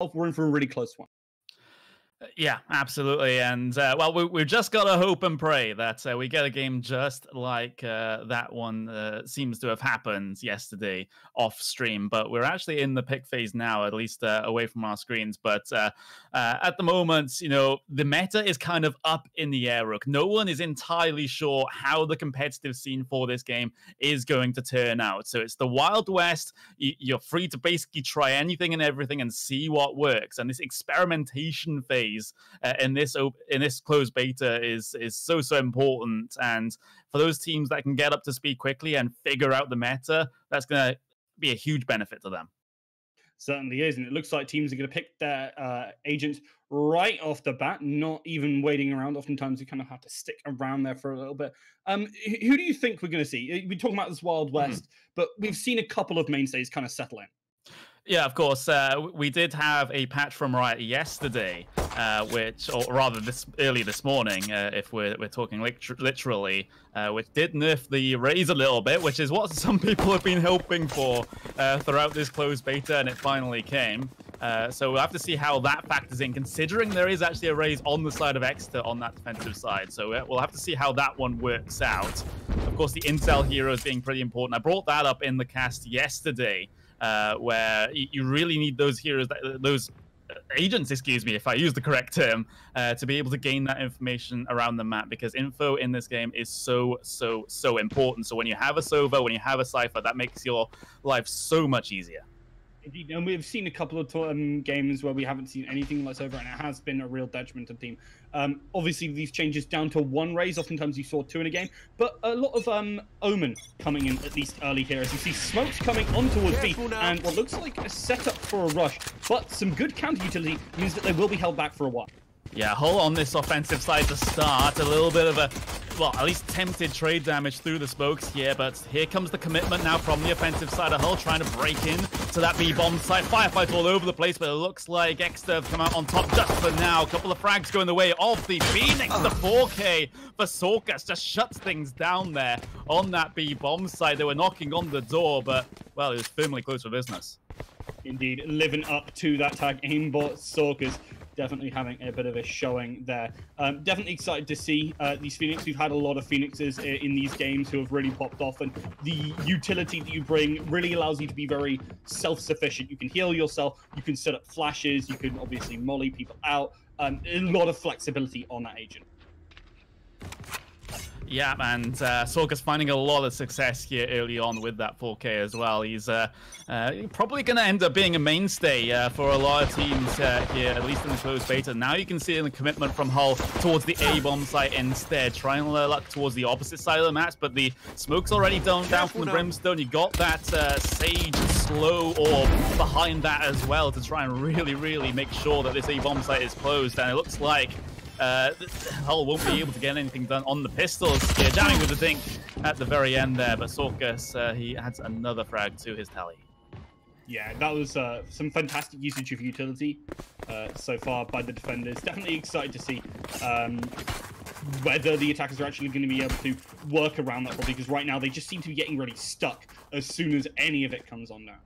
we're in for a really close one. Yeah, absolutely. And, well, we've just got to hope and pray that we get a game just like that one seems to have happened yesterday off stream. But we're actually in the pick phase now, at least away from our screens. But at the moment, you know, the meta is kind of up in the air, Rook. No one is entirely sure how the competitive scene for this game is going to turn out. So it's the Wild West. You're free to basically try anything and everything and see what works. And this experimentation phase in this closed beta is so important, and for those teams that can get up to speed quickly and figure out the meta, that's going to be a huge benefit to them. Certainly is, and it looks like teams are going to pick their agents right off the bat, not even waiting around. Oftentimes, you kind of have to stick around there for a little bit. Who do you think we're going to see? We're talking about this Wild West, but we've seen a couple of mainstays kind of settle in. Yeah, of course. We did have a patch from Riot yesterday, or rather early this morning, if we're talking literally, which did nerf the Raze a little bit, which is what some people have been hoping for throughout this closed beta, and it finally came. So we'll have to see how that factors in, considering there is actually a Raze on the side of Exeter on that defensive side. So we'll have to see how that one works out. Of course, the intel heroes being pretty important. I brought that up in the cast yesterday. Where you really need those heroes, those agents, excuse me, if I use the correct term, to be able to gain that information around the map, because info in this game is so important. So when you have a Sova, when you have a Cypher, that makes your life so much easier. Indeed, and we've seen a couple of games where we haven't seen anything like Sova, and it has been a real detriment to the team. Obviously, these changes down to one Raze. Oftentimes, you saw two in a game, but a lot of Omen coming in at least early here, as you see smokes coming on towards B, and what looks like a setup for a rush, but some good counter utility means that they will be held back for a while. Yeah, Hull on this offensive side to start. A little bit of a, well, at least tempted trade damage through the smokes here, but here comes the commitment now from the offensive side of Hull, trying to break in to that B-bomb site. Firefights all over the place, but it looks like Exeter have come out on top just for now. A couple of frags going the way of the Phoenix. The 4K for Sorkas just shuts things down there on that B-bomb site. They were knocking on the door, but, well, it was firmly closed for business. Indeed, living up to that tag, aimbot Sorkas. Definitely having a bit of a showing there. Definitely excited to see these Phoenix. We've had a lot of Phoenixes in these games who have really popped off, and the utility that you bring really allows you to be very self-sufficient. You can heal yourself, you can set up flashes, you can obviously molly people out. A lot of flexibility on that agent. Yeah, and Sorkas finding a lot of success here early on with that 4K as well. He's probably going to end up being a mainstay for a lot of teams here, at least in the closed beta. Now you can see the commitment from Hull towards the A-bomb site instead, trying to luck towards the opposite side of the map, but the smoke's already down from the Brimstone. You got that Sage slow orb behind that as well to try and really make sure that this A-bomb site is closed, and it looks like Hull won't be able to get anything done on the pistols here. Jamming with the dink at the very end there, but Sorkas, he adds another frag to his tally. Yeah, that was some fantastic usage of utility so far by the defenders. Definitely excited to see whether the attackers are actually going to be able to work around that properly, because right now they just seem to be getting really stuck as soon as any of it comes on now.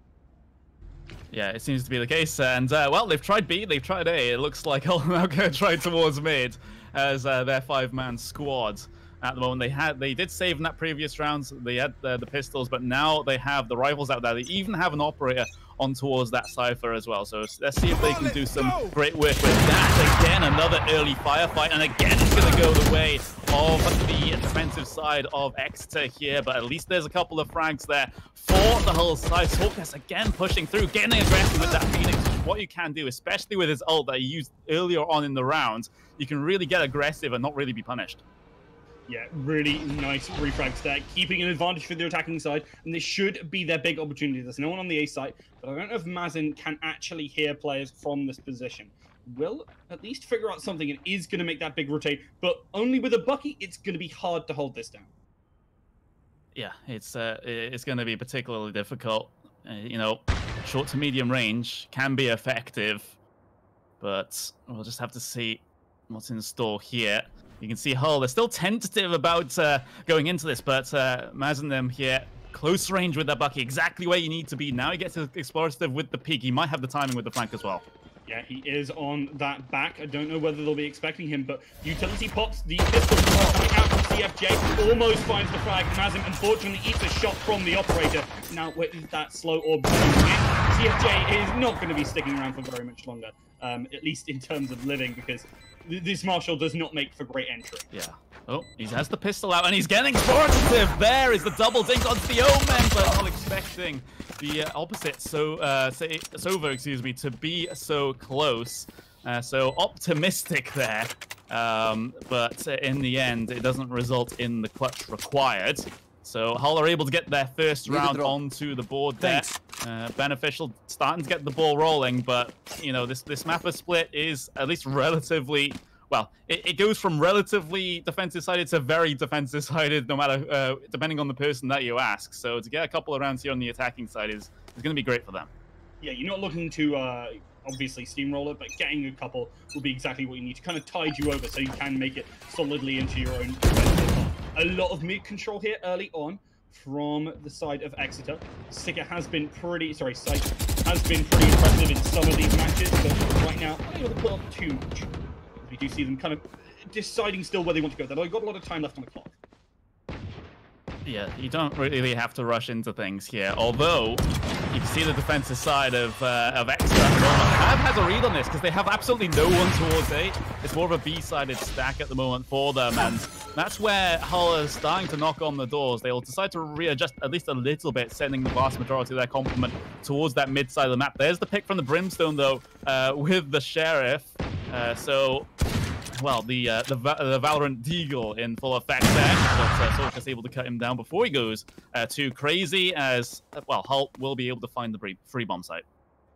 Yeah, it seems to be the case, and well, they've tried B, they've tried A. It looks like Hull now going to try towards mid as their 5-man squad. At the moment, they did save in that previous round. They had the pistols, but now they have the rifles out there. They even have an operator on towards that Cypher as well. So let's see if they can do some great work with that. Again, another early firefight, and again, it's going to go the way of the defensive side of Exeter here, but at least there's a couple of frags there for the Hull side. Sorkas again pushing through, getting aggressive with that Phoenix, which is what you can do, especially with his ult that he used earlier on in the round. You can really get aggressive and not really be punished. Yeah, really nice refrags there, keeping an advantage for the attacking side, and this should be their big opportunity. There's no one on the A site, but I don't know if Mazin can actually hear players from this position. Will at least figure out something and is going to make that big rotate, but only with a Bucky, it's going to be hard to hold this down. Yeah, it's going to be particularly difficult. You know, short to medium range can be effective, but we'll just have to see what's in store here. You can see Hull, they're still tentative about going into this, but Maz and them here, close range with that Bucky, exactly where you need to be. Now he gets explorative with the peak. He might have the timing with the flank as well. Yeah, he is on that back. I don't know whether they'll be expecting him, but utility pops the pistol coming out from CFJ. Almost finds the frag. Mazim unfortunately eats a shot from the operator. Now, where is that slow orb coming in? CFJ is not going to be sticking around for very much longer, at least in terms of living, because this Marshal does not make for great entry. Yeah. Oh, he has the pistol out, and he's getting positive. There is the double dink onto the Omen, but not expecting the opposite. Sova, excuse me, to be so close. So optimistic there. But in the end, it doesn't result in the clutch required. So Hull are able to get their first round onto the board there. Beneficial, starting to get the ball rolling, but you know this map of split is at least relatively. Well, it goes from relatively defensive-sided to very defensive-sided, no matter depending on the person that you ask. So to get a couple of rounds here on the attacking side is going to be great for them. Yeah, you're not looking to obviously steamroller, but getting a couple will be exactly what you need to kind of tide you over, so you can make it solidly into your own defensive. A lot of mid control here early on from the side of Exeter. Sight has been pretty impressive in some of these matches, but right now, I'm not able to put up too much. We do see them kind of deciding still where they want to go. They've got a lot of time left on the clock. Yeah, you don't really have to rush into things here. Although, you can see the defensive side of Exeter kind of has a read on this because they have absolutely no one towards A. It's more of a B-sided stack at the moment for them, and that's where Hull is starting to knock on the doors. They'll decide to readjust at least a little bit, sending the vast majority of their complement towards that mid-side of the map. There's the pick from the Brimstone, though, with the Sheriff. Well, the Valorant Deagle in full effect there, but Soldius able to cut him down before he goes too crazy, as, well, Hull will be able to find the free bomb site.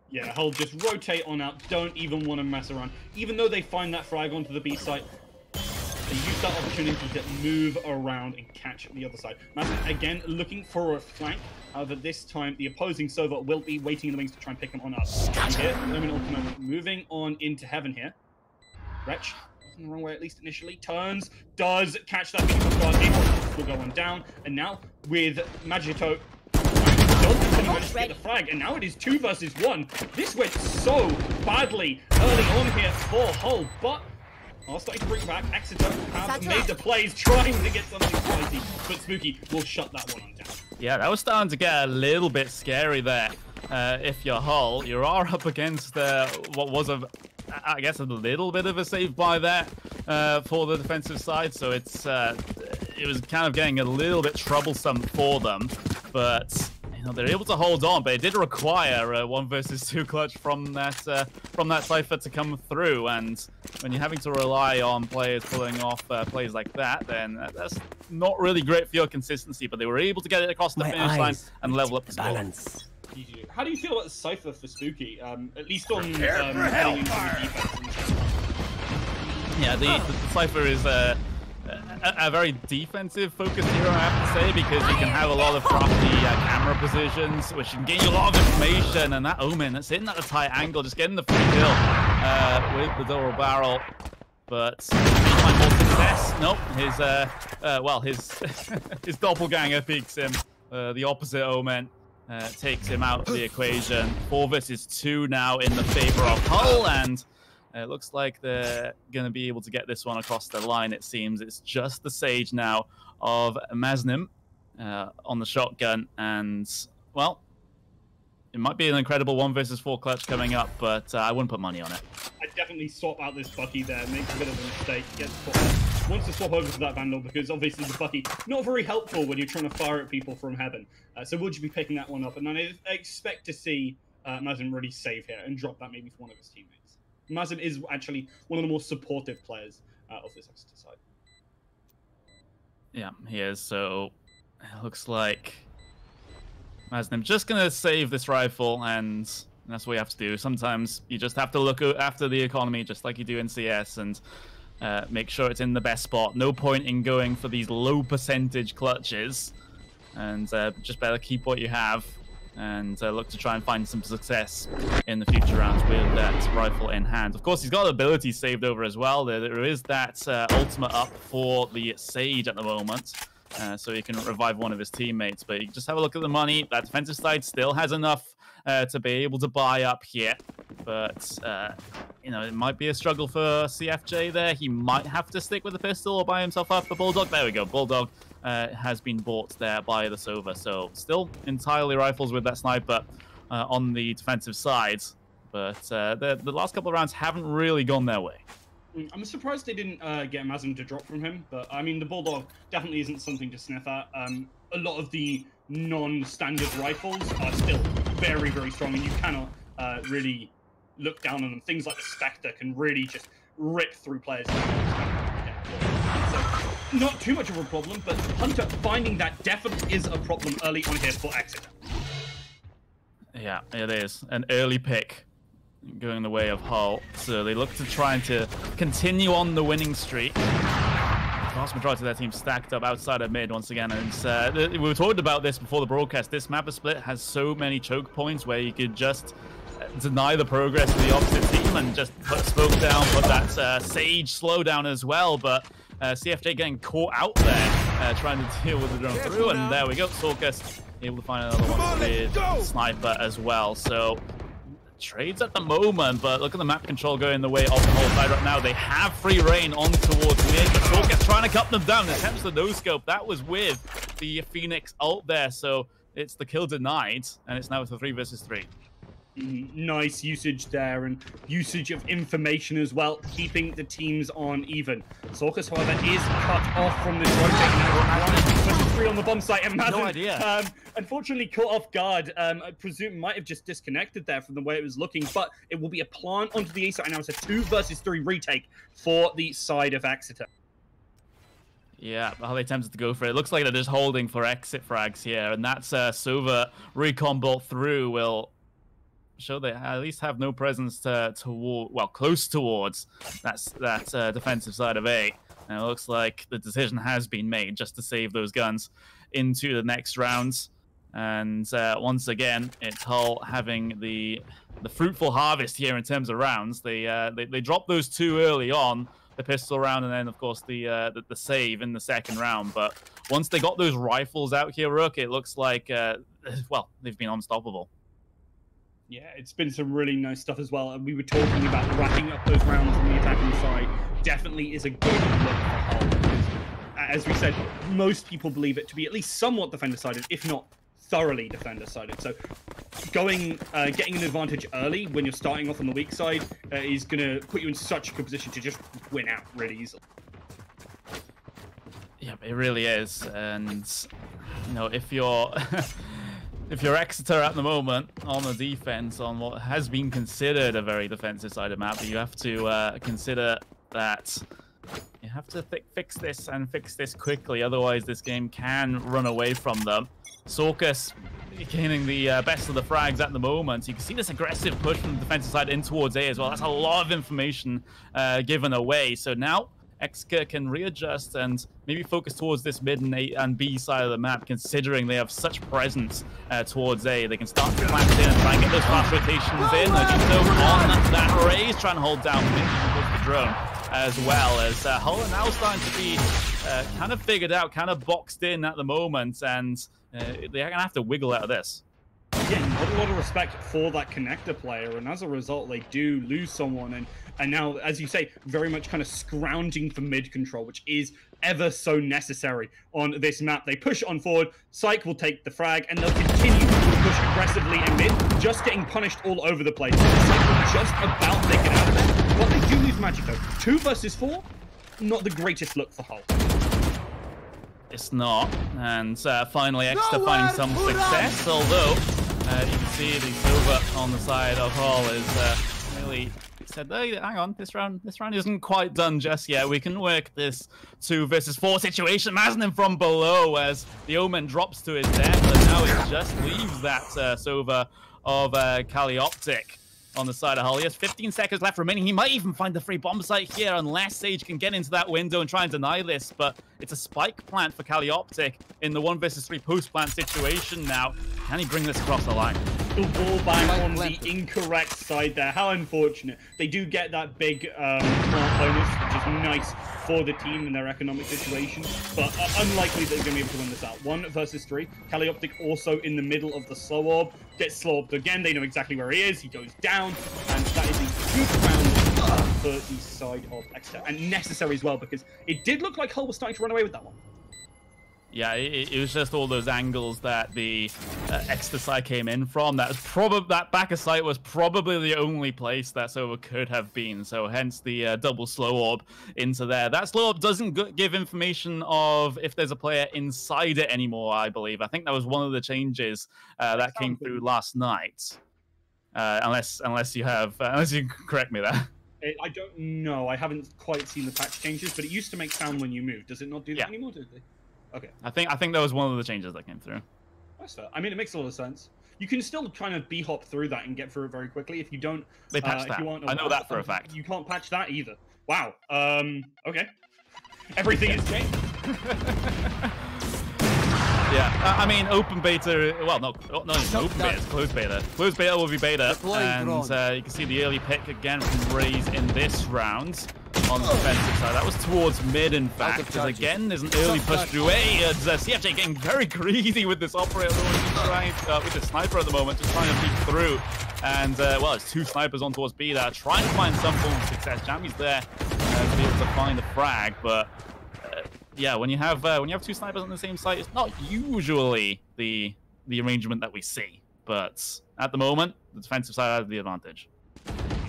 Yeah, Hull just rotate on out, don't even want to mess around. Even though they find that frag onto the B site, they use that opportunity to move around and catch the other side. Massive, again, looking for a flank. However, this time, the opposing Sova will be waiting in the wings to try and pick him on up. And here, Lemon Ultimate moving on into heaven here. Wretch, in the wrong way at least initially, turns, does catch that beautiful guard, will go on down, and now with Magito, managed to get the frag, and now it is 2 versus 1. This went so badly early on here for Hull, but I'll start to bring back. Exeter have made the plays, trying to get something spicy, but Spooky will shut that one down. Yeah, that was starting to get a little bit scary there. If you're Hull, you are up against what was I guess a little bit of a save by that for the defensive side, so it was kind of getting a little bit troublesome for them, but you know, they're able to hold on. But it did require a 1 versus 2 clutch from that Cypher to come through, and when you're having to rely on players pulling off plays like that, then that's not really great for your consistency. But they were able to get it across the finish line and level up the balance. How do you feel about the Cypher for Spooky? At least on heading into the defense. Yeah, the Cypher is a very defensive focused hero, I have to say, because you can have a lot of crafty camera positions, which can get you a lot of information. And that Omen that's hitting at a tight angle, just getting the free kill with the double barrel. But find more success. Nope, his doppelganger peeks him. The opposite Omen. Takes him out of the equation. 4 versus 2 now in the favor of Hull, and it looks like they're going to be able to get this one across the line, it seems. It's just the Sage now of Maznim on the shotgun, and, well, it might be an incredible 1 versus 4 clutch coming up, but I wouldn't put money on it. I'd definitely swap out this Bucky there, makes a bit of a mistake, wants to swap over to that Vandal, because obviously the Bucky, not very helpful when you're trying to fire at people from heaven. So would you be picking that one up? And I expect to see Mazim really save here and drop that maybe for one of his teammates. Mazim is actually one of the more supportive players of this Exeter side. Yeah, he is. So it looks like Maznim just going to save this rifle, and that's what you have to do. Sometimes you just have to look after the economy, just like you do in CS, and make sure it's in the best spot. No point in going for these low percentage clutches, and just better keep what you have and look to try and find some success in the future rounds with that rifle in hand. Of course, he's got abilities saved over as well. There is that ultimate up for the Sage at the moment, so he can revive one of his teammates. But you just have a look at the money. That defensive side still has enough to be able to buy up here. But, you know, it might be a struggle for CFJ there. He might have to stick with the pistol or buy himself up a Bulldog. There we go. Bulldog has been bought there by the Sova. So still entirely rifles with that sniper on the defensive side. But the last couple of rounds haven't really gone their way. I'm surprised they didn't get Mazin to drop from him. But, I mean, the Bulldog definitely isn't something to sniff at. A lot of the non-standard rifles are still very, very strong. And you cannot really look down on them. Things like the Spectre can really just rip through players. So, not too much of a problem, but Hunter finding that definitely is a problem early on here for Exeter. Yeah, it is. An early pick going the way of Hull. So they look to trying to continue on the winning streak. The vast majority of their team stacked up outside of mid once again. And we were talking about this before the broadcast. This map of split has so many choke points where you could just deny the progress of the opposite team and just put smoke down, put that Sage slowdown as well. But CFJ getting caught out there, trying to deal with the drone through. And there we go. Sorkus able to find another one with Sniper as well. So trades at the moment, but look at the map control going the way of the whole side right now. They have free reign on towards mid, but Sorkus trying to cut them down. Attempts the no-scope. That was with the Phoenix ult there. So it's the kill denied, and it's now with a 3 versus 3. Nice usage there, and usage of information as well, keeping the teams on even. Sorkus, however, is cut off from this rotating now. 3 on the bomb site, and Mazin, no idea. Unfortunately caught off guard. I presume might have just disconnected there from the way it was looking, but it will be a plant onto the A side, and now it's a 2 versus 3 retake for the side of Exeter. Yeah, how they tempted to go for it. It looks like they're just holding for exit frags here, and that's Sova recon bolt through will show they at least have no presence close towards that defensive side of A. And it looks like the decision has been made just to save those guns into the next rounds. And once again, it's Hull having the fruitful harvest here in terms of rounds. They dropped those 2 early on, the pistol round, and then of course the save in the second round. But once they got those rifles out here, Rook, it looks like well, they've been unstoppable. Yeah, it's been some really nice stuff as well. And we were talking about wrapping up those rounds on the attacking side. Definitely is a good look for Hull. As we said, most people believe it to be at least somewhat defender-sided, if not thoroughly defender-sided. So getting an advantage early when you're starting off on the weak side is going to put you in such a good position to just win out really easily. Yeah, it really is. And, you know, if you're... If you're Exeter at the moment on the defense on what has been considered a very defensive side of map, you have to consider that you have to fix this and fix this quickly. Otherwise, this game can run away from them. Sorkus gaining the best of the frags at the moment. You can see this aggressive push from the defensive side in towards A as well. That's a lot of information given away. So now Exeter can readjust and maybe focus towards this mid and B side of the map, considering they have such presence towards A. They can start to plant in and try and get those fast rotations in. On that raise, trying to hold down the drone, as well as Hull are now starting to be kind of figured out, kind of boxed in at the moment, and they're going to have to wiggle out of this. Yeah, not a lot of respect for that connector player, and as a result, they do lose someone. And now, as you say, very much kind of scrounging for mid control, which is ever so necessary on this map. They push on forward, Psych will take the frag, and they'll continue to push aggressively in mid, just getting punished all over the place. Psych will just about make it out of it. But they do lose Magic though. 2 versus 4, not the greatest look for Hull. It's not, and finally Exeter finding some success, although you can see the Silver on the side of Hull is really said, hey, hang on, this round isn't quite done just yet. We can work this 2 versus 4 situation. Mazin from below as the Omen drops to his death, and now it just leaves that Sova of Calioptic on the side of Hull. He has 15 seconds left remaining. He might even find the free bomb site here unless Sage can get into that window and try and deny this, but it's a spike plant for Calioptic in the 1 versus 3 post plant situation now. Can he bring this across the line? the wall bang on the incorrect side there. How unfortunate. They do get that big plant bonus, which is nice for the team in their economic situation, but unlikely they're going to be able to win this out. 1 versus 3. Calioptic also in the middle of the slow orb. Gets slow orbed again. They know exactly where he is. He goes down, and that is a huge round for the side of Exeter, and necessary as well, because it did look like Hull was starting to run away with that one. Yeah, it was just all those angles that the Exeter side came in from. That back of sight was probably the only place that Sova could have been. So hence the double slow orb into there. That slow orb doesn't give information of if there's a player inside it anymore, I believe. I think that was one of the changes that came through last night. Unless you can correct me there. I don't know. I haven't quite seen the patch changes, but it used to make sound when you move. Does it not do that anymore? Did they? Okay. I think that was one of the changes that came through. That's fair. I mean, it makes a lot of sense. You can still kind of b-hop through that and get through it very quickly if you don't. They patched that. I know that for a fact. You can't patch that either. Wow. Okay. Everything is changed. Yeah, I mean, open beta, well, not even open beta, it's closed beta. Closed beta will be beta, and you can see the early pick again from Raze in this round on the defensive side. That was towards mid, in fact, because again, there's an early push through A, and CFJ getting very greedy with this operator, with the sniper at the moment, just trying to peek through. And, well, it's 2 snipers on towards B there, trying to find some form of success. Jammy's there to be able to find the frag, but... yeah, when you have 2 snipers on the same site, it's not usually the arrangement that we see. But at the moment, the defensive side has the advantage.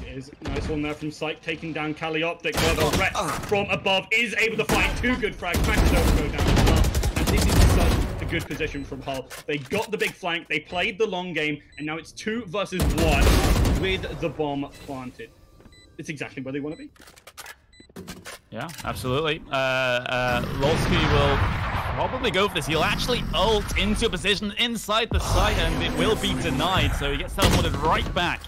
It is a nice one there from Sight, taking down Calioptic, where the Ret from above is able to find 2 good frags. Maxidova go down as well. And this is such a good position from Hull. They got the big flank, they played the long game, and now it's 2 versus 1 with the bomb planted. It's exactly where they want to be. Yeah, absolutely. Lolski will probably go for this. He'll actually ult into a position inside the site, and it will be denied. So he gets teleported right back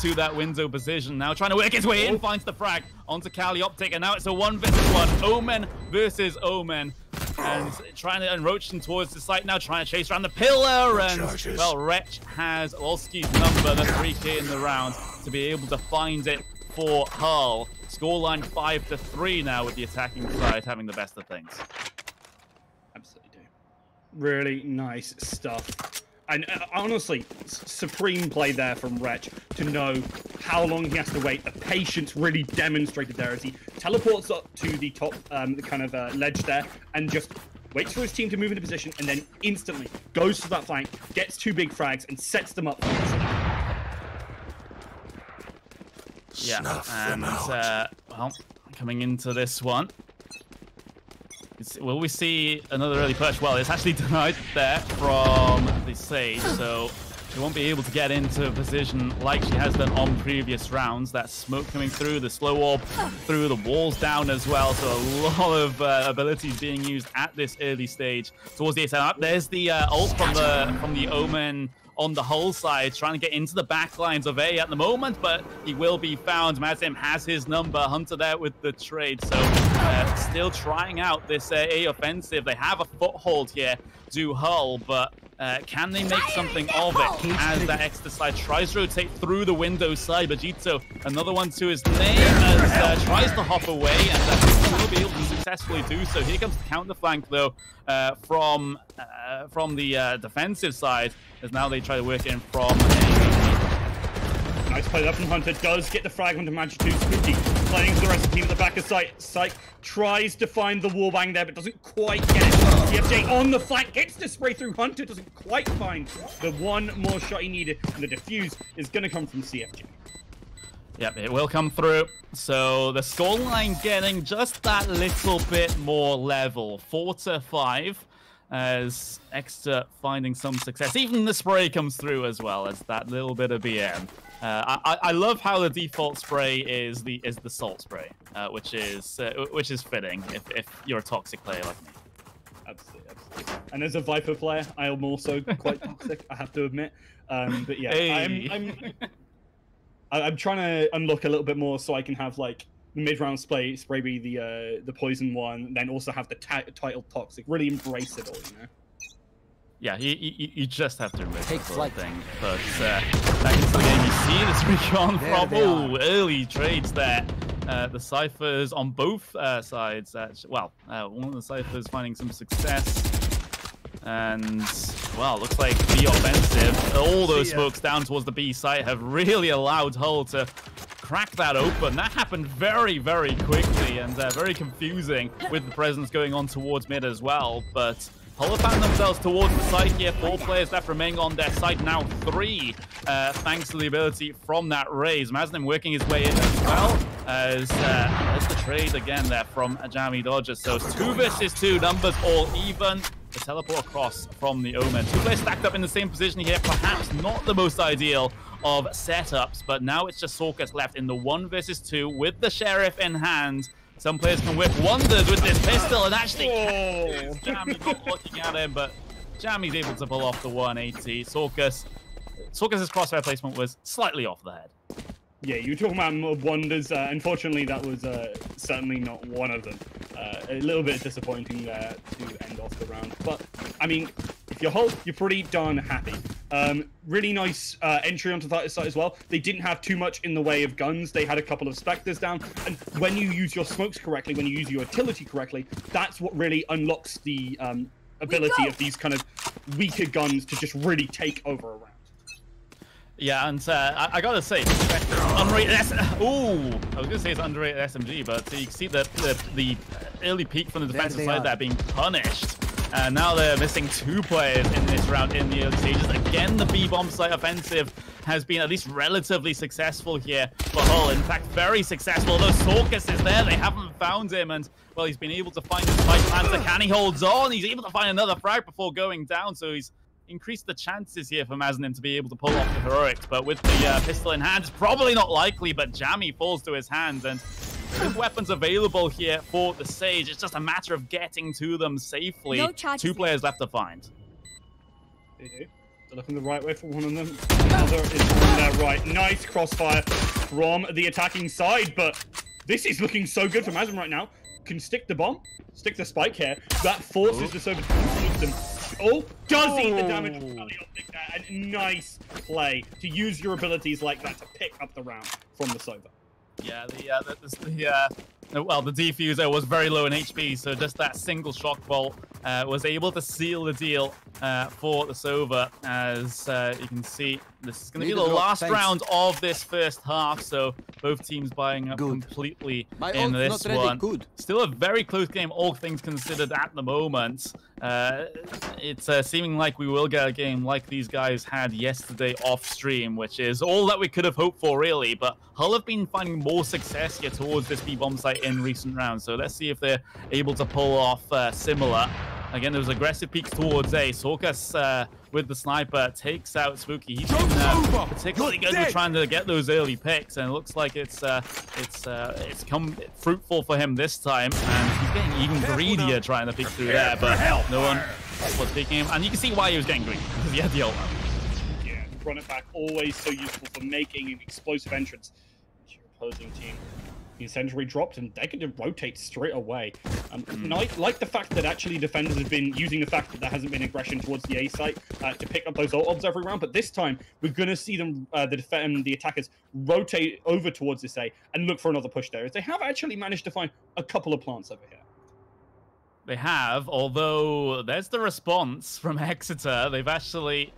to that window position. Now trying to work his way in, finds the frag onto Calioptic, and now it's a 1 versus 1. Omen versus Omen. And trying to roach him towards the site now, trying to chase around the pillar. And, well, Wretch has Lolski's number, the 3K in the round, to be able to find it for Hull. Scoreline 5-3 now, with the attacking side having the best of things. Absolutely do. Really nice stuff. And honestly, supreme play there from Wretch to know how long he has to wait. The patience really demonstrated there as he teleports up to the top ledge there and just waits for his team to move into position and then instantly goes to that flank, gets 2 big frags and sets them up for the yeah, and well, coming into this one, will we see another early push? Well, it's actually denied there from the Sage, so she won't be able to get into a position like she has done on previous rounds. That smoke coming through, the slow orb through, the walls down as well, so a lot of abilities being used at this early stage towards the A side. There's the ult from the Omen on the Hull side, trying to get into the back lines of A at the moment, but he will be found. Mazim has his number. Hunter there with the trade, so still trying out this A offensive. They have a foothold here, do Hull, but can they make something of it as that Exeter side tries to rotate through the window side? Bajito, another one to his name, as tries to hop away, and will be able to successfully do so. Here comes the counter flank, though, from the defensive side, as now they try to work in from nice play there from Hunter. Does get the frag onto Magic 2. Spooky playing the rest of the team at the back of Sight. Sight tries to find the wallbang there, but doesn't quite get it. CFJ on the flank, gets to spray through Hunter, doesn't quite find the one more shot he needed, and the defuse is going to come from CFJ. Yep, it will come through. So the scoreline getting just that little bit more level, 4-5, as Exeter finding some success. Even the spray comes through as well as that little bit of BM. I love how the default spray is the salt spray, which is fitting if you're a toxic player like me. Absolutely, absolutely. And as a Viper player, I am also quite toxic, I have to admit. But yeah, hey. I'm trying to unlock a little bit more so I can have like the mid-round spray be the poison one, and then also have the title toxic. Really embrace it all, you know. Yeah, you just have to risk the whole thing. But back into the game, you see this recon from early trades there. The ciphers on both sides. Well, one of the ciphers finding some success. And, well, looks like the offensive, all those smokes down towards the B site have really allowed Hull to crack that open. That happened very, very quickly and very confusing with the presence going on towards mid as well. But Hull have found themselves towards the site here. 4 players left remaining on their site, now 3, thanks to the ability from that raise. Maznim working his way in as well as there's the trade again there from Jammy Dodger. So it's 2 versus 2, numbers all even. The teleport across from the Omen. 2 players stacked up in the same position here. Perhaps not the most ideal of setups, but now it's just Sorkus left in the 1 versus 2 with the Sheriff in hand. Some players can whip wonders with this pistol and actually Jammy's not looking at him, but Jammy's able to pull off the 180. Sorkus's crosshair placement was slightly off the head. Yeah, you were talking about wonders. Unfortunately, that was certainly not one of them. A little bit disappointing there to end off the round. But, I mean, if you're Hull, you're pretty darn happy. Really nice entry onto that site as well. They didn't have too much in the way of guns. They had a couple of Spectres down. And when you use your smokes correctly, when you use your utility correctly, that's what really unlocks the ability of these kind of weaker guns to just really take over a round. Yeah, and I gotta say, underrated I was gonna say it's underrated SMG, but you can see the early peak from the defensive side there being punished. And now they're missing 2 players in this round in the early stages. Again, the B-bomb site offensive has been at least relatively successful here for Hull. In fact, very successful. Although Sorkus is there, they haven't found him, and well, he's been able to find the spike planter. Can he holds on? He's able to find another frag before going down, so he's increased the chances here for Maznim to be able to pull off the heroics, but with the pistol in hand, it's probably not likely, but Jammy falls to his hands, and with weapons available here for the Sage, it's just a matter of getting to them safely. No 2 players left to find. They do. They're looking the right way for one of them. The other is on their right. Nice crossfire from the attacking side, but this is looking so good for Maznim right now. Can stick the bomb, stick the spike here. That forces the Sova to confuse them. Does eat the damage from the optic there, and nice play to use your abilities like that to pick up the round from the Sova. Yeah, the defuser was very low in HP, so just that single shock bolt was able to seal the deal for the Sova. As you can see, this is going to be the last round of this first half, so both teams buying up completely in this one. Still a very close game, all things considered at the moment. It's seeming like we will get a game like these guys had yesterday off stream, which is all that we could have hoped for, really. But Hull have been finding more success here towards this B-bomb site in recent rounds, so let's see if they're able to pull off similar. Again, there was aggressive peeks towards A. Sorkus with the sniper takes out Spooky. He's been particularly good with trying to get those early picks, and it looks like it's come fruitful for him this time. And he's getting even greedier trying to pick through there, but no one was picking him. And you can see why he was getting greedy, because he had the ult. Yeah, run it back, always so useful for making an explosive entrance to your opposing team. The Sentry dropped, and they can rotate straight away. Like the fact that actually defenders have been using the fact that there hasn't been aggression towards the A site to pick up those ult obs every round, but this time we're going to see them, the attackers, rotate over towards this A and look for another push there, as they have actually managed to find a couple of plants over here. They have, although there's the response from Exeter. They've actually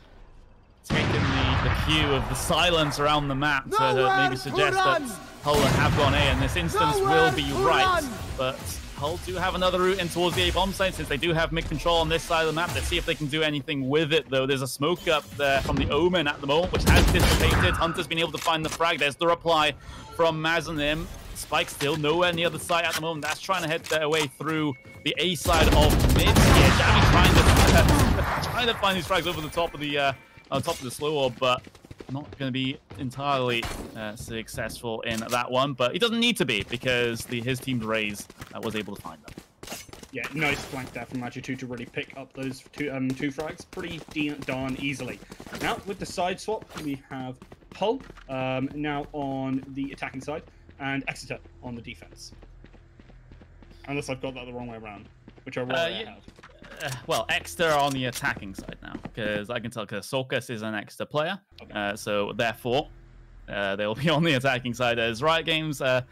taken the cue of the silence around the map to maybe suggest that Hull have gone A, and this instance will be right. But Hull do have another route in towards the A bomb site, since they do have mid-control on this side of the map. Let's see if they can do anything with it, though. There's a smoke up there from the Omen at the moment, which has dissipated. Hunter's been able to find the frag. There's the reply from Maznim. Spike still nowhere near the site at the moment. That's trying to head their way through the A side of mid. Yeah, Jammy trying to find these frags over the top of the on top of the slow orb, but not going to be entirely successful in that one. But he doesn't need to be, because his team's raise was able to find them. Yeah, nice flank there from Maju2 to really pick up those two frags pretty darn easily. Now, with the side swap, we have Hull now on the attacking side, and Exeter on the defense. Unless I've got that the wrong way around, which I really have. well, Exeter are on the attacking side now, because I can tell because Sorkus is an Exeter player, so therefore they'll be on the attacking side. As Riot Games, I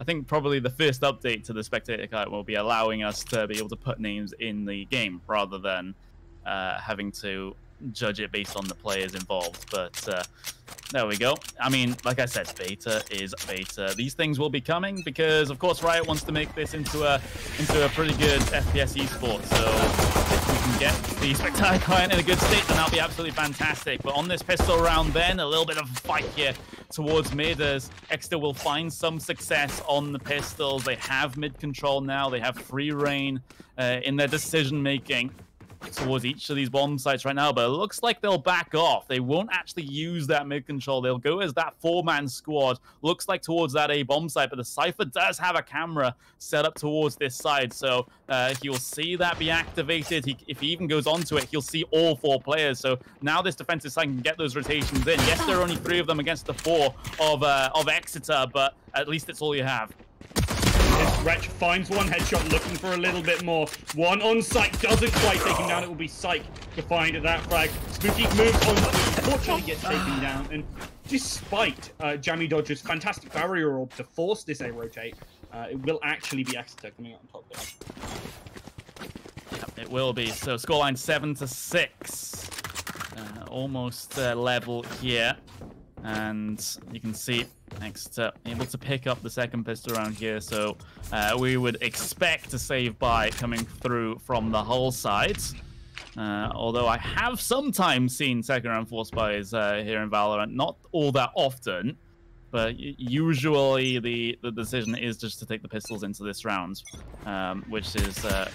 think probably the first update to the spectator kite will be allowing us to be able to put names in the game rather than having to judge it based on the players involved. But there we go. I mean, like I said, beta is beta. These things will be coming because, of course, Riot wants to make this into a pretty good FPS esport. So if we can get the spectator client in a good state, then that'll be absolutely fantastic. But on this pistol round, then a little bit of a fight here towards mid as Exeter will find some success on the pistols. They have mid control now. They have free reign in their decision making towards each of these bomb sites right now, but it looks like they'll back off. They won't actually use that mid control. They'll go as that 4-man squad. Looks like towards that A bomb site, but the Cypher does have a camera set up towards this side, so he'll see that be activated. If he even goes onto it, he'll see all 4 players. So now this defensive side can get those rotations in. Yes, there are only 3 of them against the 4 of Exeter, but at least it's all you have. Wretch finds one headshot, looking for a little bit more. One on site, doesn't quite take him down. It will be Psych to find that frag. Spooky moves on, unfortunately gets taken down. And despite Jammy Dodger's fantastic barrier orb to force this A rotate, it will actually be Exeter coming out on top there. Yep, it will be. So scoreline 7-6. Almost level here. And you can see Exeter able to pick up the second pistol around here, so we would expect a save by coming through from the Hull side. Although I have sometimes seen second round force buys here in Valorant, not all that often, but usually the decision is just to take the pistols into this round, which is well,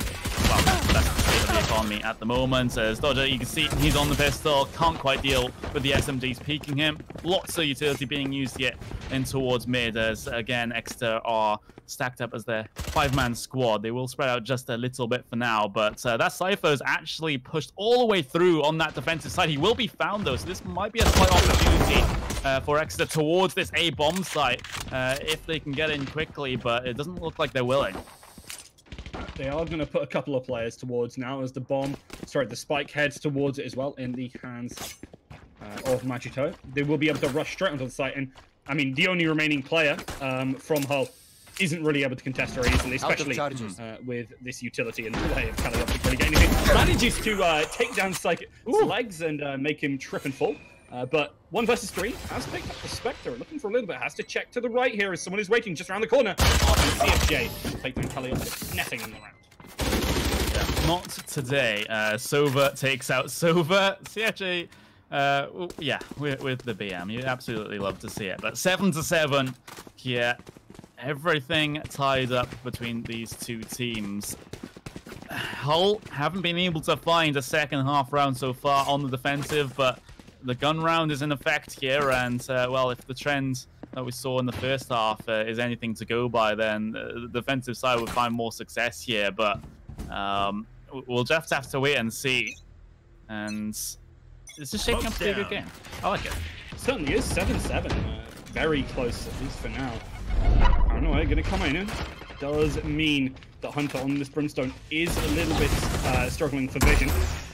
that's the state of the economy at the moment. As Dodger, you can see he's on the pistol, can't quite deal with the SMGs peeking him. Lots of utility being used yet in towards mid, as again Exeter are stacked up as their 5-man squad. They will spread out just a little bit for now, but that Cypher's actually pushed all the way through on that defensive side. He will be found though, so this might be a slight opportunity for Exeter towards this A bomb site if they can get in quickly, but it doesn't look like they're willing. They are going to put a couple of players towards now as the spike heads towards it as well in the hands of Magito. They will be able to rush straight onto the site, and I mean, the only remaining player from Hull isn't really able to contest very easily, especially with this utility in the way of Calioptic really getting anything. Manages to take down Psychic's legs and make him trip and fall. But 1 versus 3 has picked up the Spectre, looking for a little bit, has to check to the right here as someone is waiting just around the corner. CFJ take down Calioptic, nothing in the round. Yeah, not today. Sova takes out Sova. CFJ, yeah, with the BM. You absolutely love to see it. But 7-7 here. Everything tied up between these two teams. Hull haven't been able to find a second half round so far on the defensive, but the gun round is in effect here, and well, if the trend that we saw in the first half is anything to go by, then the defensive side would find more success here, but we'll just have to wait and see. And it's just shaping up to be a good game. I like it. It certainly is 7-7. Very close, at least for now. Paranoia going to come in. Does mean that Hunter on this Brimstone is a little bit struggling for vision.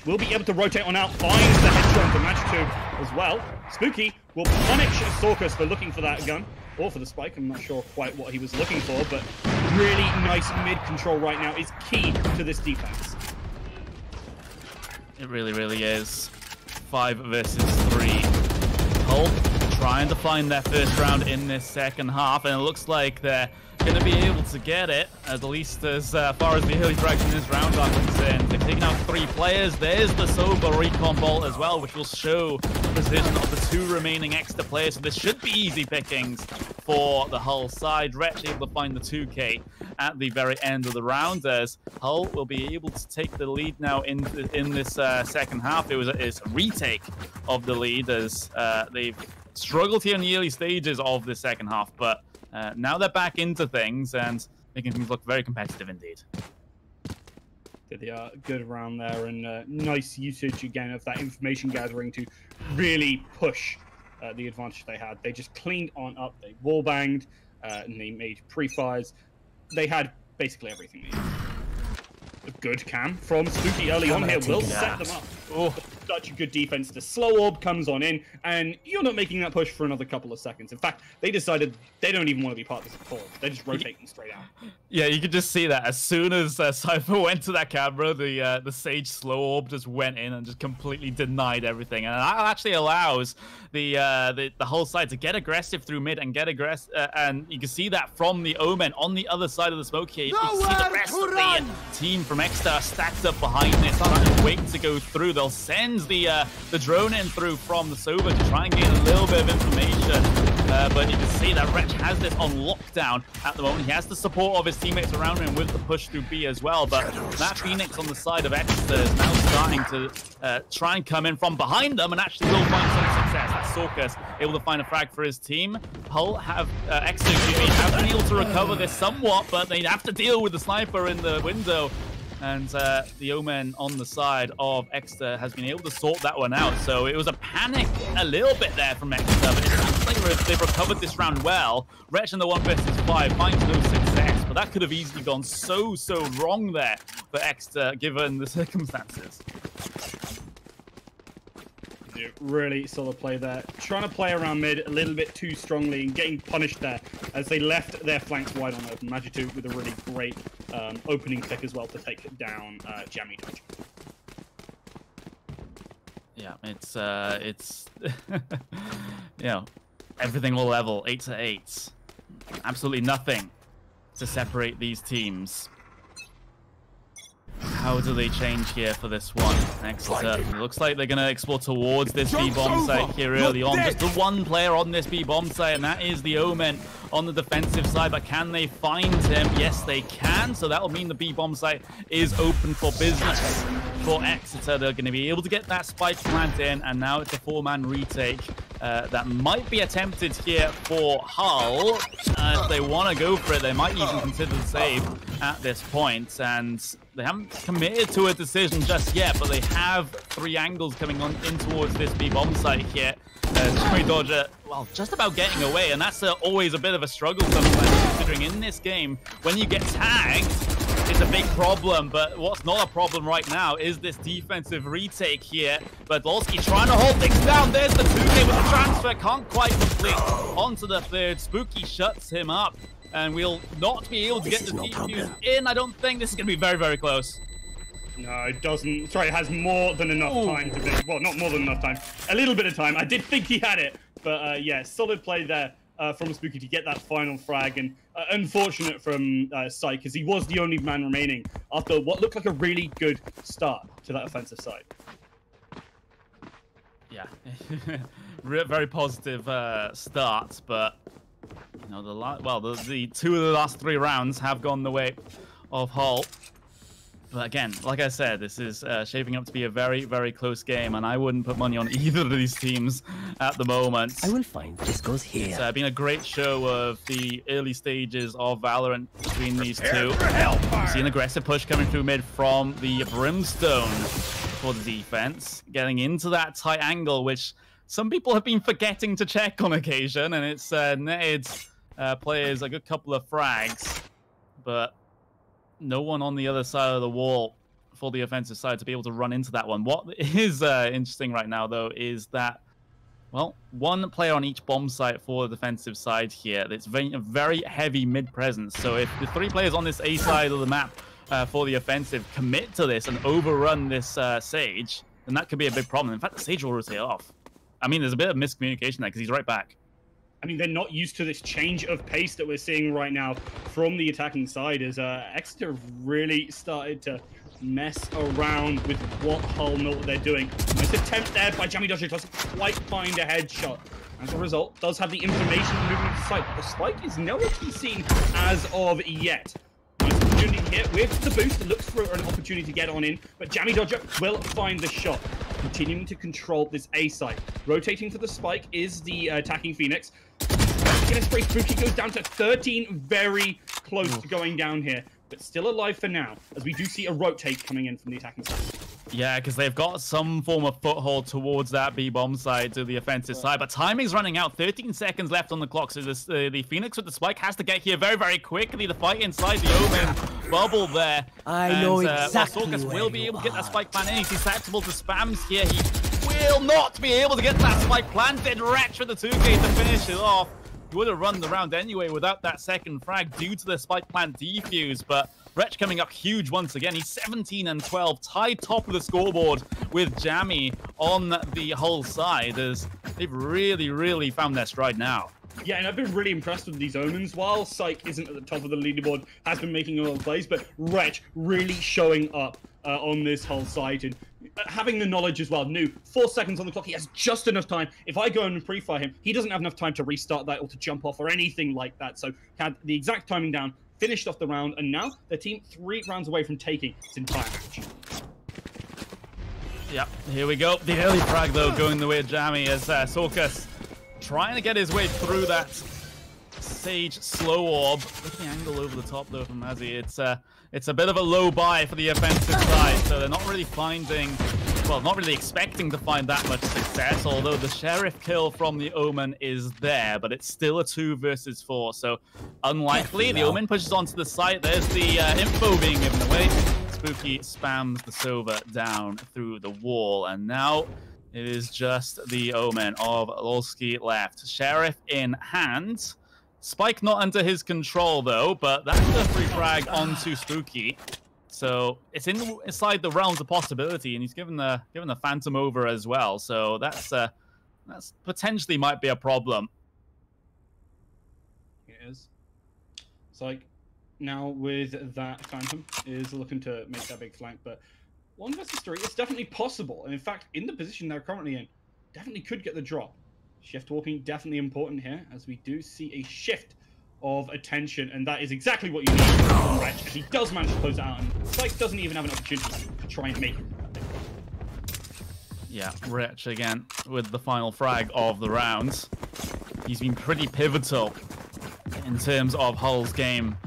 Will be able to rotate on out, finds the headshot to match 2 as well. Spooky will punish Sorkus for looking for that gun, or for the spike. I'm not sure quite what he was looking for, but really nice mid control right now is key to this defense. It really, really is. 5 versus 3. Hull trying to find their first round in this second half, and it looks like they're going to be able to get it, at least as far as the early frags in this round are concerned. They've taken out 3 players. There's the Sober recon bolt as well, which will show the position of the 2 remaining Exeter players. So this should be easy pickings for the Hull side. Wretch able to find the 2K at the very end of the round, as Hull will be able to take the lead now in this second half. It's a retake of the lead, as they've struggled here in the early stages of the second half, but now they're back into things and making things look very competitive indeed. They are good around there, and nice usage again of that information gathering to really push the advantage they had. They just cleaned on up, they wallbanged, and they made pre-fires. They had basically everything they needed. The good cam from Spooky early on here will set them up. Oh, such a good defense. The slow orb comes on in, and you're not making that push for another couple of seconds. In fact, they decided they don't even want to be part of this at all. They're just rotating straight out. Yeah, you could just see that as soon as Cypher went to that camera, the Sage slow orb just went in and just completely denied everything, and that actually allows the whole side to get aggressive through mid and get aggressive, and you can see that from the Omen on the other side of the smoke here. You can see the rest of the team from Exeter stacked up behind this, trying to wait to go through. They'll send the drone in through from the Sova to try and gain a little bit of information, but you can see that Wretch has this on lockdown at the moment. He has the support of his teammates around him with the push through B as well, but that Phoenix on the side of Exeter is now starting to try and come in from behind them and actually will find some success. That's Sorkus able to find a frag for his team. Hull have Exeter have been able to recover this somewhat, but they have to deal with the sniper in the window. And the Omen on the side of Exeter has been able to sort that one out. So it was a panic a little bit there from Exeter, but it seems like they've recovered this round well. Wretch in the 1 versus 5 finds no success, but that could have easily gone so wrong there for Exeter given the circumstances. Really solid play there. Trying to play around mid a little bit too strongly and getting punished there as they left their flanks wide on open. Magi2 with a really great opening pick as well to take down Jammy Dodge. Yeah, it's you know, everything will level 8 to 8. Absolutely nothing to separate these teams. How do they change here for this one? Exeter. It looks like they're going to explore towards this B-bomb site here early on. Just the one player on this B-bomb site, and that is the Omen on the defensive side. But can they find him? Yes, they can. So that will mean the B-bomb site is open for business for Exeter. They're going to be able to get that spike plant in, and now it's a 4-man retake. That might be attempted here for Hull. If they want to go for it, they might even consider the save at this point. And they haven't committed to a decision just yet, but they have 3 angles coming on in towards this B-bomb site here. Jammy Dodger, well, just about getting away, and that's always a bit of a struggle sometimes, considering in this game, when you get tagged, it's a big problem, but what's not a problem right now is this defensive retake here. But Dolsky trying to hold things down. There's the 2K with the transfer, can't quite complete onto the third. Spooky shuts him up, and we'll not be able to get the defuse in. I don't think this is going to be very close. No, it doesn't. Sorry, it has more than enough time to be. Well, not more than enough time. A little bit of time. I did think he had it, but yeah, solid play there from Spooky to get that final frag, and unfortunate from Sai, because he was the only man remaining after what looked like a really good start to that offensive side. Yeah, very positive start, but you know the 2 of the last 3 rounds have gone the way of Hull. But again, like I said, this is shaping up to be a very close game, and I wouldn't put money on either of these teams at the moment. I will find this goes here. It's been a great show of the early stages of Valorant between these two. See an aggressive push coming through mid from the Brimstone for the defense, getting into that tight angle, which some people have been forgetting to check on occasion, and it's netted players a good couple of frags, but no one on the other side of the wall for the offensive side to be able to run into that one. What is interesting right now, though, is that, well, 1 player on each bomb site for the defensive side here. It's very heavy mid presence. So if the 3 players on this A side of the map for the offensive commit to this and overrun this Sage, then that could be a big problem. In fact, the Sage will rotate off. I mean, there's a bit of miscommunication there because he's right back. I mean, they're not used to this change of pace that we're seeing right now from the attacking side, as Exeter really started to mess around with what Hull know what they're doing. Nice attempt there by Jammy Dodger, doesn't quite find a headshot. As a result, does have the information moving to the site, but the spike is nowhere to be seen as of yet. Nice opportunity here with the boost, looks for an opportunity to get on in, but Jammy Dodger will find the shot. Continuing to control this A site. Rotating for the spike is the attacking Phoenix. Gonna spray. Spooky goes down to 13, very close to going down here, but still alive for now, as we do see a rotate coming in from the attacking side. Yeah, because they've got some form of foothold towards that B-bomb side to the offensive side, but timing's running out. 13 seconds left on the clock, so this, the Phoenix with the spike has to get here very, very quickly. The fight inside the Omen bubble there. I know exactly Sorkus where will be you able to get that are. spike plant in. He's susceptible to spams here. He will not be able to get that spike planted. Wretch with the 2K to finish it off. He would have run the round anyway without that second frag due to the spike plant defuse, but Wretch coming up huge once again. He's 17 and 12, tied top of the scoreboard with Jammy on the whole side, as they've really, really found their stride now. Yeah, and I've been really impressed with these Omens. While Psych isn't at the top of the leaderboard, has been making a lot of plays, but Wretch really showing up on this whole side and having the knowledge as well. New 4 seconds on the clock. He has just enough time. If I go and pre-fire him, he doesn't have enough time to restart that or to jump off or anything like that. So had the exact timing down, finished off the round, and now their team 3 rounds away from taking its entire match. Yep, here we go. The early frag, though, going the way of Jammy as Sorkus trying to get his way through that Sage slow orb. With the angle over the top, though, from Mazzy. It's a bit of a low buy for the offensive side, so they're not really finding... Well, not really expecting to find that much success, although the Sheriff kill from the Omen is there, but it's still a 2 versus 4, so unlikely. The Omen pushes onto the site. There's the info being given away. Spooky spams the Sova down through the wall, and now it is just the Omen of Lolski left. Sheriff in hand. Spike not under his control, though, but that's the free frag onto Spooky. So it's inside the realms of possibility, and he's given the Phantom over as well. So that's potentially might be a problem. It is. It's like now with that Phantom is looking to make that big flank, but 1 versus 3 is definitely possible. And in fact, in the position they're currently in, definitely could get the drop. Shift walking definitely important here, as we do see a shift of attention, and that is exactly what you need from Wretch, as he does manage to close it out, and Spike doesn't even have an opportunity to try and make it. Yeah, Wretch again with the final frag of the round. He's been pretty pivotal in terms of Hull's game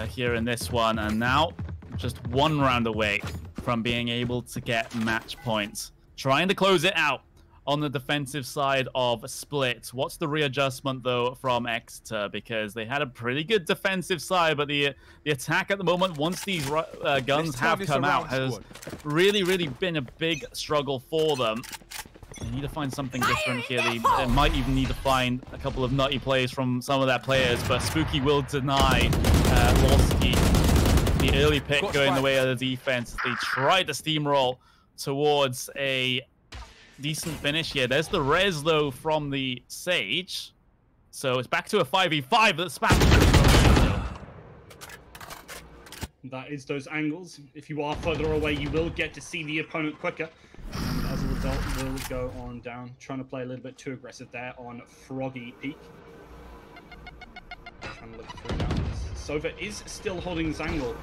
here in this one, and now just 1 round away from being able to get match points. Trying to close it out on the defensive side of Split. What's the readjustment, though, from Exeter? Because they had a pretty good defensive side, but the attack at the moment, once these guns have come out, has really, really been a big struggle for them. They need to find something different here. They might even need to find a couple of nutty plays from some of their players, but Spooky will deny Lolski the early pick going the way of the defense. They tried to steamroll towards a decent finish here. There's the res, though, from the Sage. So it's back to a 5v5 that's back. That is those angles. If you are further away, you will get to see the opponent quicker. And as a result, will go on down. Trying to play a little bit too aggressive there on Froggy Peak. Trying to look through now. Sova is still holding this angle.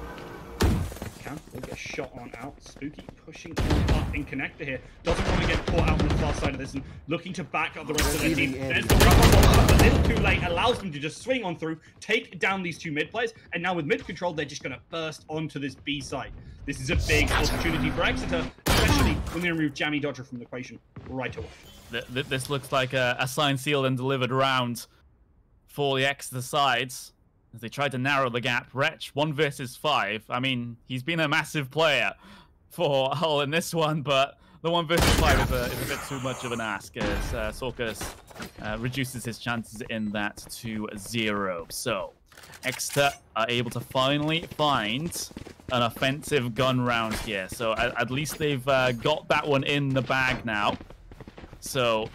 Will get a shot on out. Spooky pushing on up in connector here. Doesn't want to get caught out on the far side of this and looking to back up the rest of their team. There's the recon, a little too late, allows them to just swing on through, take down these 2 mid players, and now with mid control, they're just going to burst onto this B side. This is a big opportunity for Exeter, especially when they remove Jammy Dodger from the equation right away. This looks like a signed, sealed, and delivered round for the Exeter sides, as they tried to narrow the gap. Wretch, 1 versus 5. I mean, he's been a massive player for Hull in this one, but the 1 versus 5 is a bit too much of an ask, as Sorkus reduces his chances in that to 0. So, Exeter are able to finally find an offensive gun round here. So, at least they've got that one in the bag now. So,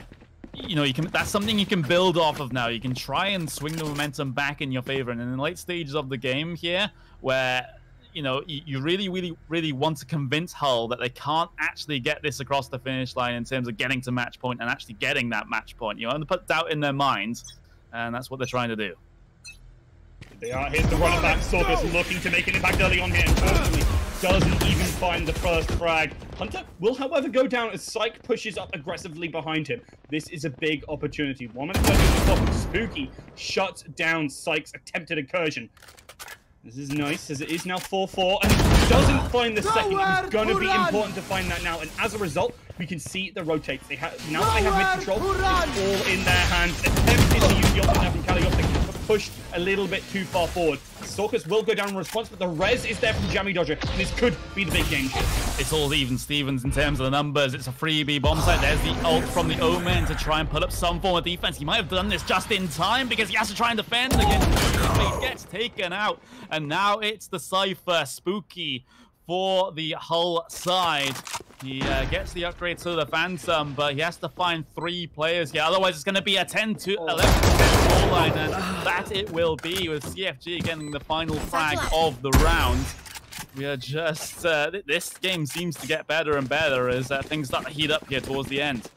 you know, that's something you can build off of now. You can try and swing the momentum back in your favor. And in the late stages of the game here, where, you know, you really, really, really want to convince Hull that they can't actually get this across the finish line in terms of getting to match point and actually getting that match point. You want to put doubt in their minds, and that's what they're trying to do. They are. Here's the running back. Sorkus looking to make an impact early on here. Unfortunately, doesn't even find the first frag. Hunter will, however, go down as Psych pushes up aggressively behind him. This is a big opportunity. 1 minute 30 on the clock. Spooky shuts down Psych's attempted incursion. This is nice, as it is now 4-4, and doesn't find the second. It's going to be important to find that now, and as a result, we can see the rotates. Now that they have mid control, it's all in their hands. Attempted to use the option from Kalioptic, but pushed a little bit too far forward. Sorkus will go down in response, but the res is there from Jammy Dodger, and this could be the big game shift. It's all even Stevens in terms of the numbers. It's a freebie bomb site. There's the ult from the Omen to try and put up some form of defense. He might have done this just in time because he has to try and defend against he gets taken out. And now it's the Cypher. Spooky for the Hull side. He gets the upgrade to the Phantom, but he has to find 3 players here. Otherwise, it's going to be a 10-11 scoreline, and that it will be, with CFG getting the final frag of the round. We are just... this game seems to get better and better as things start to heat up here towards the end.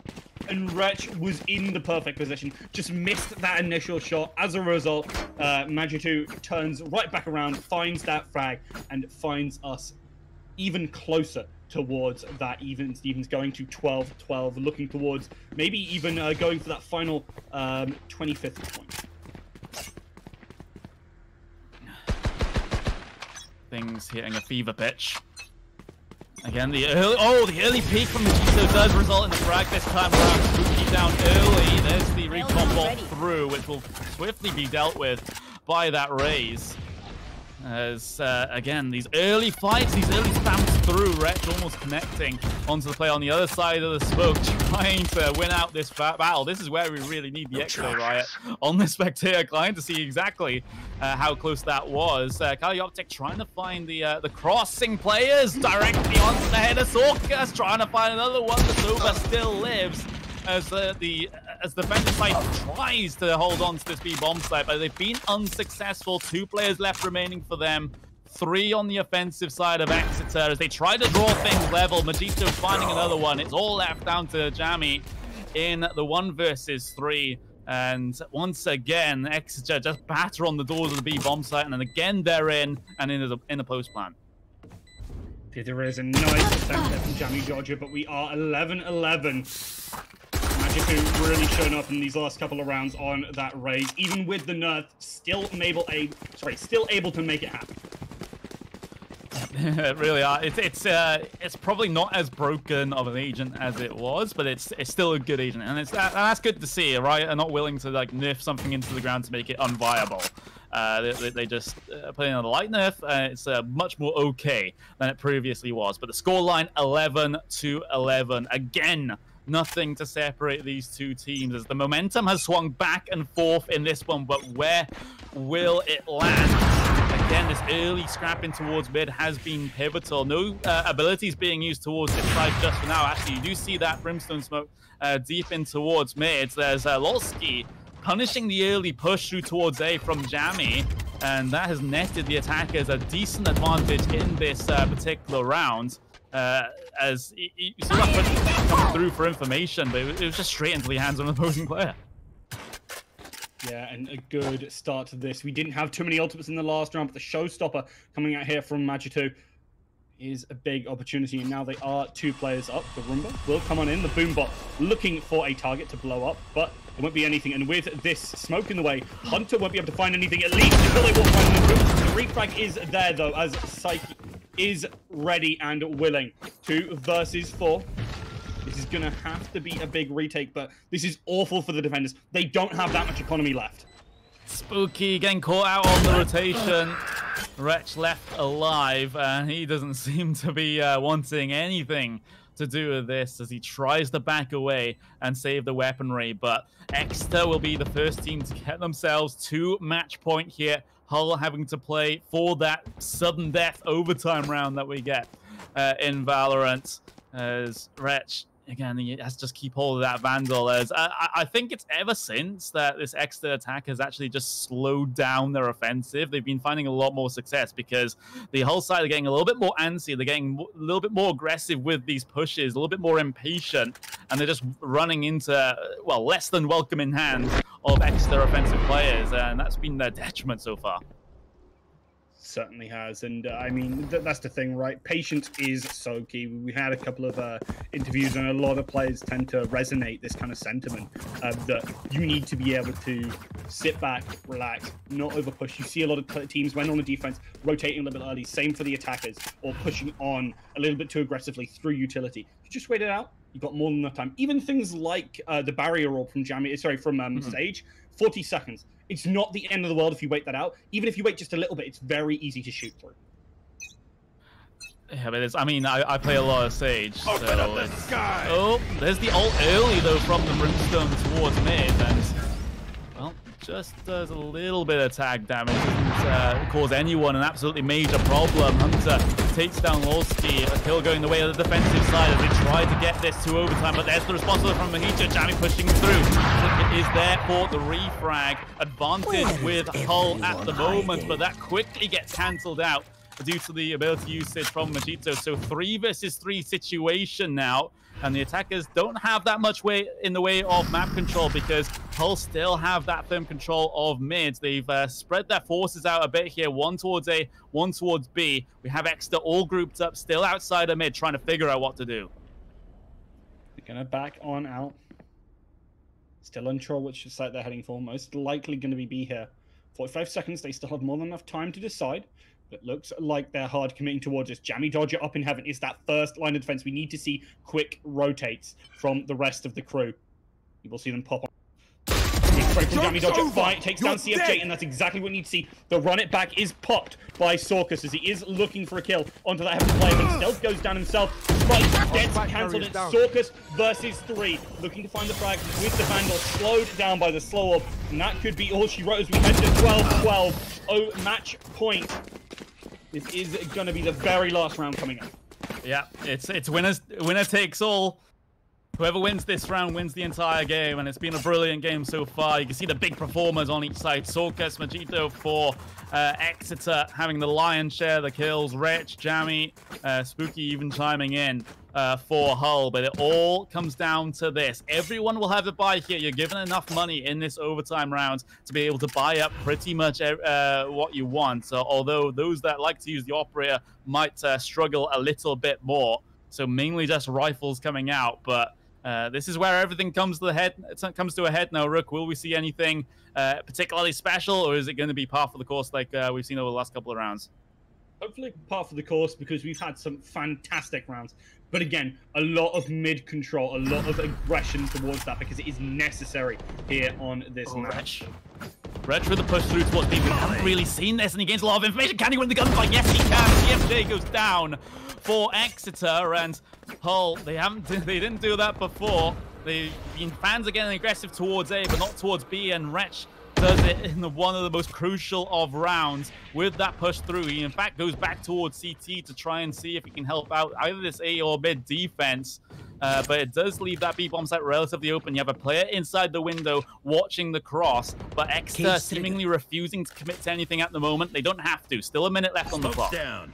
And Wretch was in the perfect position, just missed that initial shot. As a result, Magitu turns right back around, finds that frag, and finds us even closer towards that even Stevens, going to 12-12, looking towards maybe even going for that final 25th point. Things hitting a fever pitch. Again, the early peek from the Magitu does result in the frag this time around. Spooky down early. There's the recon ball through, which will swiftly be dealt with by that raise. As, again, these early fights, these early stamps through, Wretch almost connecting onto the play on the other side of the smoke, trying to win out this battle. This is where we really need the Exeter Riot on the spectator client to see exactly how close that was. Kalioptic trying to find the crossing players directly onto the head of Sorkus, trying to find another one. The Soba still lives. As the defensive side tries to hold on to this B bomb site, but they've been unsuccessful. 2 players left remaining for them. 3 on the offensive side of Exeter as they try to draw things level. Magitu finding another one. It's all left down to Jammy in the 1 versus 3. And once again, Exeter just batter on the doors of the B bomb site, and then again they're in and in the post plant. There is a nice attempt there from Jammy Dodger, but we are 11-11. Magitu really shown up in these last couple of rounds on that raise. Even with the nerf, still able to make it happen. Really are. It's probably not as broken of an agent as it was, but it's still a good agent, and that's good to see, right? They're not willing to like nerf something into the ground to make it unviable. They just put in a light nerf. It's much more okay than it previously was. But the scoreline 11-11 again. Nothing to separate these 2 teams as the momentum has swung back and forth in this one, but where will it land? Again, this early scrapping towards mid has been pivotal. No abilities being used towards this side just for now. Actually, you do see that Brimstone smoke deep in towards mid. There's Lolski punishing the early push through towards A from Jammy, and that has netted the attackers a decent advantage in this particular round. As you see that push coming through for information, but it was just straight into the hands of an opposing player. Yeah, and a good start to this. We didn't have too many ultimates in the last round, but the showstopper coming out here from Magitu is a big opportunity, and now they are 2 players up. The Roomba will come on in, the Boombot looking for a target to blow up, but it won't be anything. And with this smoke in the way, Hunter won't be able to find anything, at least until they will find the boom. The refrag is there, though, as Psyche is ready and willing. 2 versus 4. This is going to have to be a big retake, but this is awful for the defenders. They don't have that much economy left. Spooky getting caught out on the rotation. Wretch left alive, and he doesn't seem to be wanting anything to do with this as he tries to back away and save the weaponry. But Exeter will be the first team to get themselves to match point here. Hull having to play for that sudden death overtime round that we get in Valorant. As Wretch, again, he has to just keep hold of that Vandal. As I think it's ever since that this Exeter attack has actually just slowed down their offensive. They've been finding a lot more success because the Hull side are getting a little bit more antsy. They're getting a little bit more aggressive with these pushes, a little bit more impatient, and they're just running into, well, less than welcoming hands of Exeter offensive players, and that's been their detriment so far. Certainly has, and I mean that's the thing, right? Patience is so key. We had a couple of interviews, and a lot of players tend to resonate this kind of sentiment that you need to be able to sit back, relax, not over push. You see a lot of teams when on the defense rotating a little bit early. Same for the attackers, or pushing on a little bit too aggressively through utility. You just wait it out. You got more than enough time. Even things like the barrier orb from Sage, 40 seconds. It's not the end of the world if you wait that out. Even if you wait just a little bit, it's very easy to shoot through. Yeah, but I mean, I play a lot of Sage, so the sky. Oh, there's the ult early, though, from the Brimstone towards mid, and, well, just does a little bit of tag damage. Doesn't cause anyone an absolutely major problem. Hunter takes down Lolski, a kill going the way of the defensive side as they try to get this to overtime, but there's the response from Mahito. Jamie pushing through. It is there for the refrag. Advantage with Hull at the moment, but that quickly gets cancelled out due to the ability usage from Majito. So 3 versus 3 situation now, and the attackers don't have that much way in the way of map control because Hull still have that firm control of mid. They've spread their forces out a bit here, one towards A, one towards B. We have Exeter all grouped up, still outside of mid, trying to figure out what to do. They're gonna back on out. Still unsure which site they're heading for. Most likely going to be B here. 45 seconds. They still have more than enough time to decide. But looks like they're hard committing towards us. Jammy Dodger up in heaven is that first line of defense. We need to see quick rotates from the rest of the crew. You will see them pop on. Straight from Jammy Dodger. Fight takes down CFJ, and that's exactly what we need to see. The run it back is popped by Sorkus as he is looking for a kill onto that heaven player, but Stealth goes down himself. Spike gets cancelled. It's Sorkus versus 3. Looking to find the frag with the Vandal, slowed down by the slow orb, and that could be all she wrote as we head to 12-12. Oh, match point. This is going to be the very last round coming up. Yeah, it's winner takes all. Whoever wins this round wins the entire game, and it's been a brilliant game so far. You can see the big performers on each side. Sorkus, Majito for Exeter having the lion's share of the kills. Wretch, Jammy, Spooky even chiming in for Hull. But it all comes down to this. Everyone will have a buy here. You're given enough money in this overtime round to be able to buy up pretty much what you want. So, although those that like to use the Operator might struggle a little bit more. So mainly just rifles coming out, but this is where everything comes to a head now. Rook, will we see anything particularly special, or is it going to be par for the course like we've seen over the last couple of rounds? Hopefully par for the course, because we've had some fantastic rounds. But again, a lot of mid control, a lot of aggression towards that, because it is necessary here on this match. Wretch with the push through towards B. We haven't really seen this, and he gains a lot of information. Can he win the gunfight? Yes, he can. CFJ goes down for Exeter, and Hull, they didn't do that before. Fans are getting aggressive towards A, but not towards B, and Wretch does it in one of the most crucial of rounds with that push through. He, in fact, goes back towards CT to try and see if he can help out either this A or mid defense. But it does leave that B-bomb site relatively open. You have a player inside the window watching the cross, but Exeter seemingly refusing to commit to anything at the moment. They don't have to. Still a minute left on the clock. Down.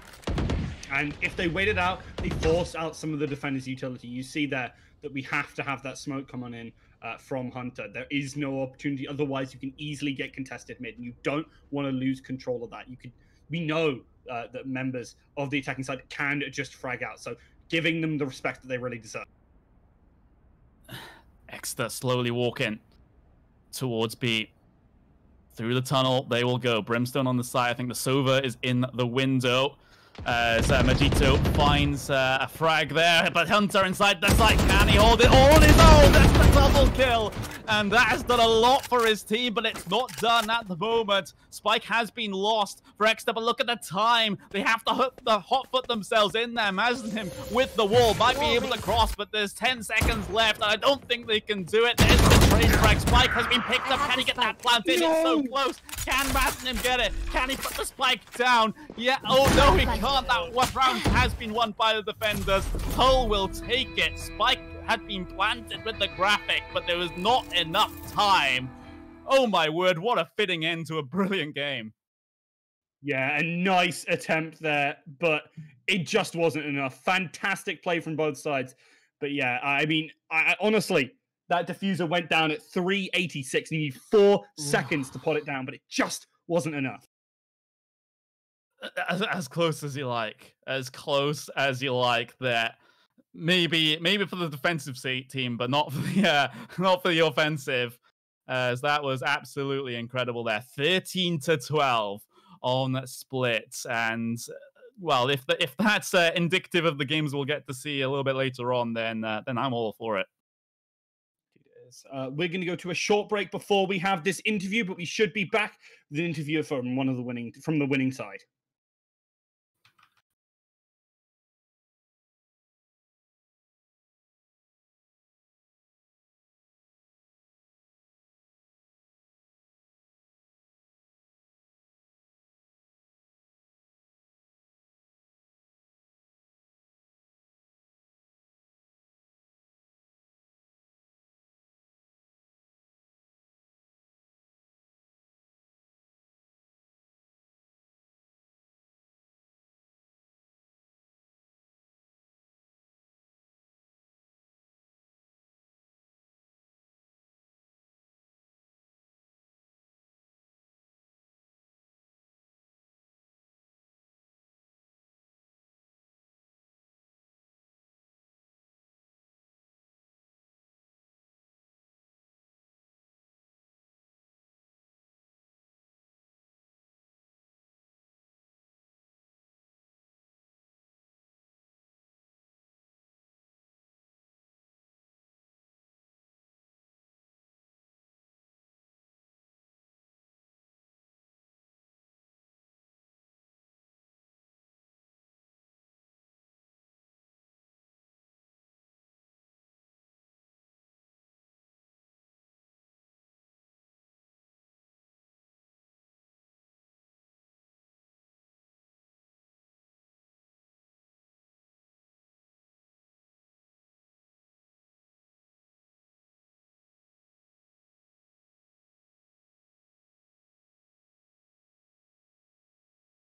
And if they wait it out, they force out some of the defender's utility. You see there that we have to have that smoke come on in from Hunter. There is no opportunity. Otherwise, you can easily get contested mid, and you don't want to lose control of that. We know that members of the attacking side can just frag out. So giving them the respect that they really deserve. Exeter slowly walking towards B. Through the tunnel, they will go. Brimstone on the side. I think the Sova is in the window. As Majito finds a frag there, but Hunter inside the site, can he hold it all on his own? That's the double kill, and that has done a lot for his team, but it's not done at the moment. Spike has been lost for Exeter, but look at the time. They have to hot foot themselves in there. Mazin with the wall might be able to cross, but there's 10 seconds left, and I don't think they can do it. There's the trade frag. Spike has been picked up. Can he get that planted? It's so close. Can Mazin get it? Can he put the spike down? Yeah, oh no, he can't. That round has been won by the defenders. Hull will take it. Spike had been planted with the graphic, but there was not enough time. Oh my word, what a fitting end to a brilliant game. Yeah, a nice attempt there, but it just wasn't enough. Fantastic play from both sides. But yeah, I mean, I honestly, that diffuser went down at 386. You need 4 seconds to put it down, but it just wasn't enough. as close as you like, as close as you like. That maybe for the defensive team, but not for the not for the offensive. As that was absolutely incredible there, 13-12 on split, and well, if that's indicative of the games we'll get to see a little bit later on, then I'm all for it. We're going to go to a short break before we have this interview, but we should be back with an interview from the winning side.